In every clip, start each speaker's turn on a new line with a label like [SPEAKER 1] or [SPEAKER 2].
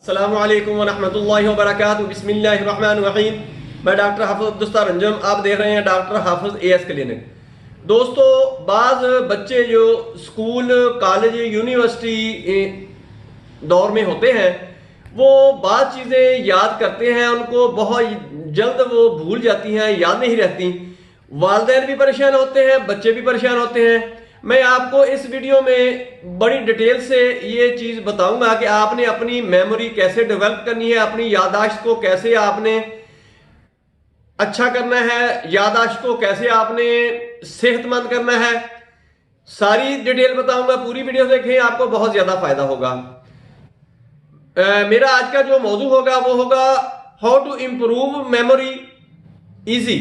[SPEAKER 1] अस्सलामुअलैकुम वरहमतुल्लाहि वबरकातुहू। बिस्मिल्लाहिर्रहमानिर्रहीम। मैं डॉक्टर हाफिज अब्दुस्तार अंजुम, आप देख रहे हैं डॉक्टर हाफिज एएस क्लिनिक। दोस्तों, बाज़ बच्चे जो स्कूल, कॉलेज, यूनिवर्सिटी दौर में होते हैं वो बात चीज़ें याद करते हैं, उनको बहुत जल्द वो भूल जाती हैं, याद नहीं रहती। वालिदैन भी परेशान होते हैं, बच्चे भी परेशान होते हैं। मैं आपको इस वीडियो में बड़ी डिटेल से ये चीज़ बताऊंगा कि आपने अपनी मेमोरी कैसे डेवलप करनी है, अपनी याददाश्त को कैसे आपने अच्छा करना है, याददाश्त को कैसे आपने सेहतमंद करना है। सारी डिटेल बताऊंगा, पूरी वीडियो देखें, आपको बहुत ज़्यादा फायदा होगा। मेरा आज का जो मौजू होगा वो होगा how to improve memory easy,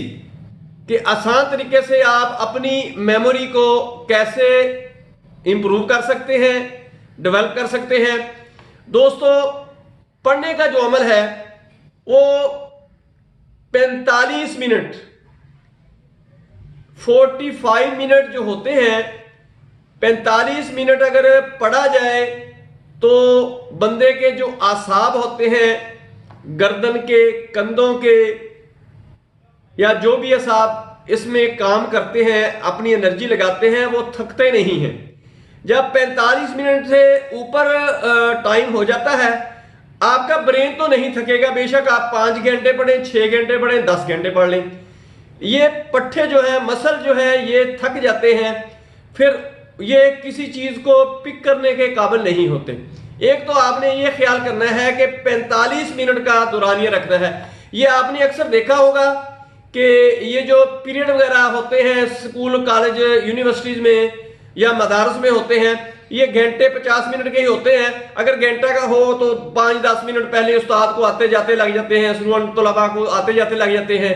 [SPEAKER 1] कि आसान तरीके से आप अपनी मेमोरी को कैसे इंप्रूव कर सकते हैं, डेवलप कर सकते हैं। दोस्तों, पढ़ने का जो अमल है वो 45 मिनट 45 मिनट जो होते हैं, 45 मिनट अगर पढ़ा जाए तो बंदे के जो आसाब होते हैं, गर्दन के, कंधों के, या जो भी असाब इसमें काम करते हैं, अपनी एनर्जी लगाते हैं, वो थकते नहीं हैं। जब 45 मिनट से ऊपर टाइम हो जाता है, आपका ब्रेन तो नहीं थकेगा, बेशक आप 5 घंटे पढ़ें, 6 घंटे पढ़ें, 10 घंटे पढ़ लें, ये पट्टे जो है, मसल जो है, ये थक जाते हैं, फिर ये किसी चीज को पिक करने के काबिल नहीं होते। एक तो आपने ये ख्याल करना है कि 45 मिनट का दौरानिया रखना है। ये आपने अक्सर देखा होगा कि ये जो पीरियड वगैरह होते हैं स्कूल, कॉलेज, यूनिवर्सिटीज में या मदारस में होते हैं, ये घंटे 50 मिनट के ही होते हैं। अगर घंटा का हो तो 5-10 मिनट पहले उस्ताद को आते जाते लग जाते हैं, स्टूडेंट तलबा को आते जाते लग जाते हैं।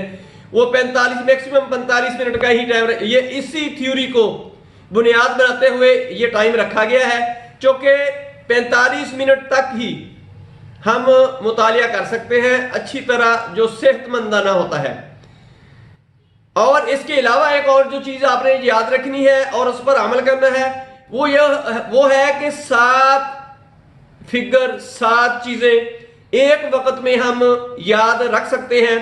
[SPEAKER 1] वो 45 मैक्सिमम 45 मिनट का ही टाइम, ये इसी थ्योरी को बुनियाद बनाते हुए ये टाइम रखा गया है, क्योंकि 45 मिनट तक ही हम मुतालिया कर सकते हैं अच्छी तरह, जो सेहतमंदाना होता है। और इसके अलावा एक और जो चीज आपने याद रखनी है और उस पर अमल करना है वो है कि 7 फिगर, 7 चीजें एक वक्त में हम याद रख सकते हैं।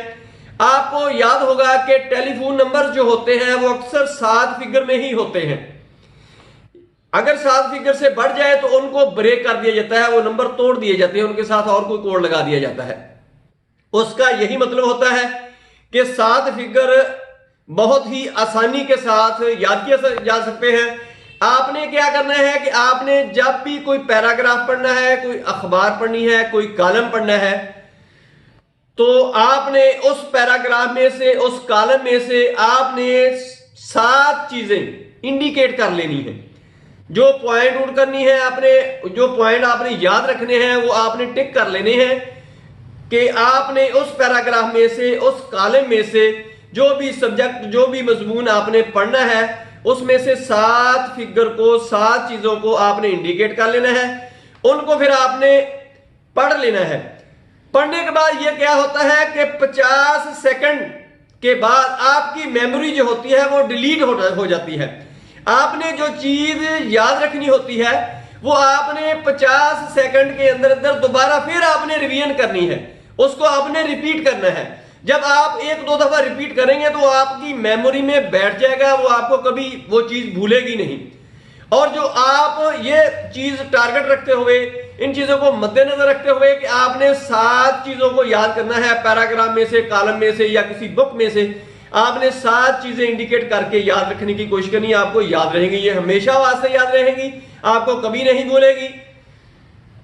[SPEAKER 1] आपको याद होगा कि टेलीफोन नंबर जो होते हैं वो अक्सर 7 फिगर में ही होते हैं। अगर 7 फिगर से बढ़ जाए तो उनको ब्रेक कर दिया जाता है, वो नंबर तोड़ दिए जाते हैं, उनके साथ और कोई कोड लगा दिया जाता है। उसका यही मतलब होता है कि 7 फिगर बहुत ही आसानी के साथ याद किया जा सकते हैं। आपने क्या करना है कि आपने जब भी कोई पैराग्राफ पढ़ना है, कोई अखबार पढ़नी है, कोई कॉलम पढ़ना है, तो आपने उस पैराग्राफ में से, उस कॉलम में से आपने 7 चीजें इंडिकेट कर लेनी है। जो पॉइंट नोट करनी है, आपने जो पॉइंट आपने याद रखने हैं वो आपने टिक कर लेने हैं कि आपने उस पैराग्राफ में से, उस कॉलम में से जो भी सब्जेक्ट, जो भी मजमून आपने पढ़ना है, उसमें से 7 फिगर को, 7 चीजों को आपने इंडिकेट कर लेना है। उनको फिर आपने पढ़ लेना है। पढ़ने के बाद ये क्या होता है कि 50 सेकंड के बाद आपकी मेमोरी जो होती है वो डिलीट हो जाती है। आपने जो चीज याद रखनी होती है वो आपने 50 सेकंड के अंदर अंदर दोबारा फिर आपने रिवीजन करनी है, उसको आपने रिपीट करना है। जब आप 1-2 दफा रिपीट करेंगे तो आपकी मेमोरी में बैठ जाएगा, वो आपको कभी वो चीज भूलेगी नहीं। और जो आप ये चीज टारगेट रखते हुए, इन चीजों को मद्देनजर रखते हुए कि आपने 7 चीजों को याद करना है, पैराग्राफ में से, कॉलम में से या किसी बुक में से आपने 7 चीजें इंडिकेट करके याद रखने की कोशिश करनी है। आपको याद रहेंगी, ये हमेशा वास्ते याद रहेंगी, आपको कभी नहीं भूलेगी।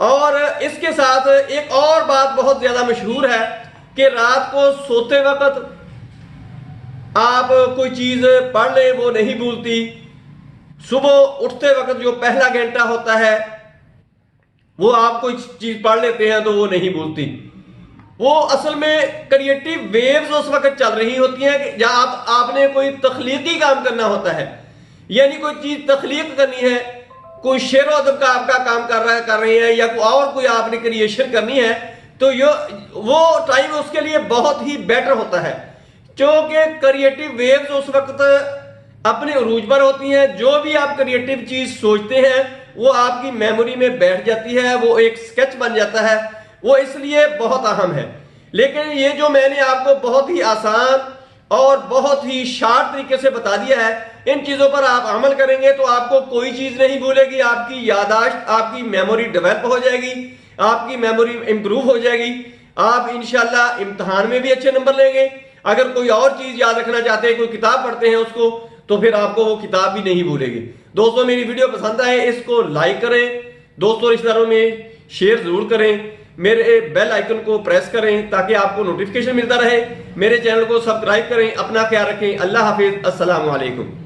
[SPEAKER 1] और इसके साथ एक और बात बहुत ज्यादा मशहूर है कि रात को सोते वक्त आप कोई चीज पढ़ ले वो नहीं भूलती, सुबह उठते वक्त जो पहला घंटा होता है वो आप कोई चीज पढ़ लेते हैं तो वो नहीं भूलती। वो असल में क्रिएटिव वेव्स उस वक्त चल रही होती हैं कि जहां आपने कोई तख्लीकी काम करना होता है, यानी कोई चीज तख्लीक करनी है, कोई शेर व अदब का आपका काम कर रहे हैं, या कोई आपने क्रिएशन करनी है, तो वो टाइम उसके लिए बहुत ही बेटर होता है, क्योंकि क्रिएटिव वेव्स उस वक्त अपने उरूज पर होती हैं। जो भी आप क्रिएटिव चीज सोचते हैं वो आपकी मेमोरी में बैठ जाती है, वो एक स्केच बन जाता है, वो इसलिए बहुत अहम है। लेकिन ये जो मैंने आपको बहुत ही आसान और बहुत ही शार्ट तरीके से बता दिया है, इन चीजों पर आप अमल करेंगे तो आपको कोई चीज नहीं भूलेगी, आपकी यादाश्त, आपकी मेमोरी डेवलप हो जाएगी, आपकी मेमोरी इंप्रूव हो जाएगी, आप इंशाल्लाह इम्तिहान में भी अच्छे नंबर लेंगे। अगर कोई और चीज याद रखना चाहते हैं, कोई किताब पढ़ते हैं उसको, तो फिर आपको वो किताब भी नहीं भूलेगी। दोस्तों मेरी वीडियो पसंद आए इसको लाइक करें, दोस्तों रिश्तेदारों में शेयर जरूर करें, मेरे बेल आइकन को प्रेस करें ताकि आपको नोटिफिकेशन मिलता रहे, मेरे चैनल को सब्सक्राइब करें। अपना ख्याल रखें। अल्लाह हाफिज। अस्सलाम वालेकुम।